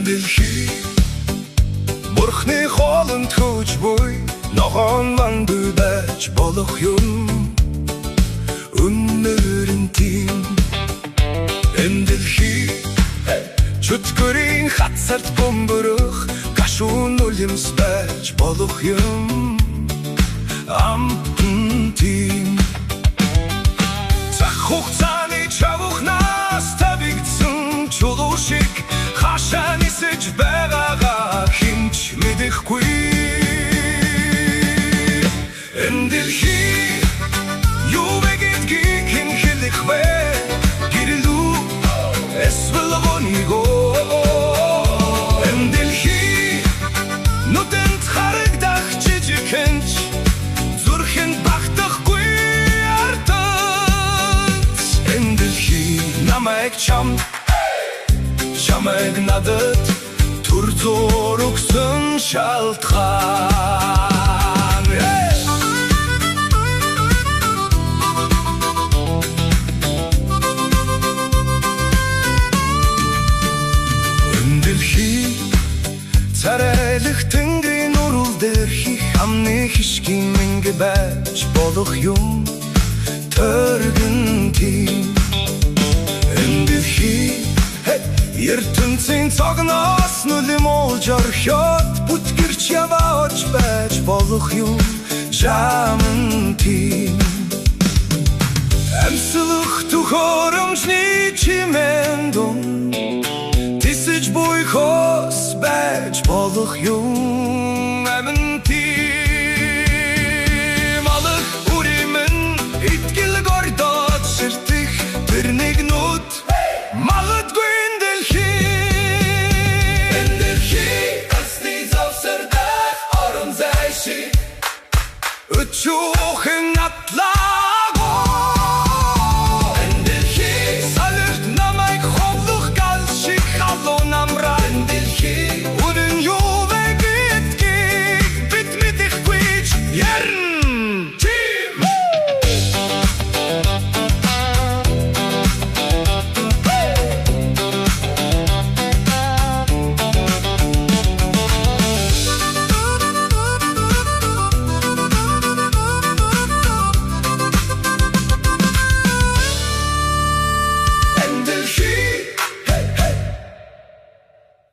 Дэлхий Бурхны хоолнд хөөж буй ногоон ланду байж болох юм Өнөр нь тийм Дэлхий чөтгөрийн хацарт бөмбөрөх гашуун үлэмс байж болох юм Амтэн тийм Цаг хугацааны чавхнаас тавигдсан чулуу шиг Хашаа нисэж байгаагаа хинч мэдэхгүй Энэ дэлхий юу вэ гэдгийг хэн хэлэх вэ Гэрэлүү эсвэл гонигоо Энэ дэлхий нүдэнд харагдах жижигхэнч зүрхэнд багтахгүй артац Энэ дэлхий намайг Чамайг надад түр зуур өгсөн шалтгаан Энэ дэлхий царайлах тэнгэрийн урал дээр хийх амны хишгийн мэнгэ байж болох юм Төргөн тийм Энэ дэлхий ертөнцийн цогноос нүлэм уулж орхиод бүтгэрч яваач байж болох юм жамн тийм Амьслах төхөөрөмжний чимэн дун тисэж буй хос байж болох юм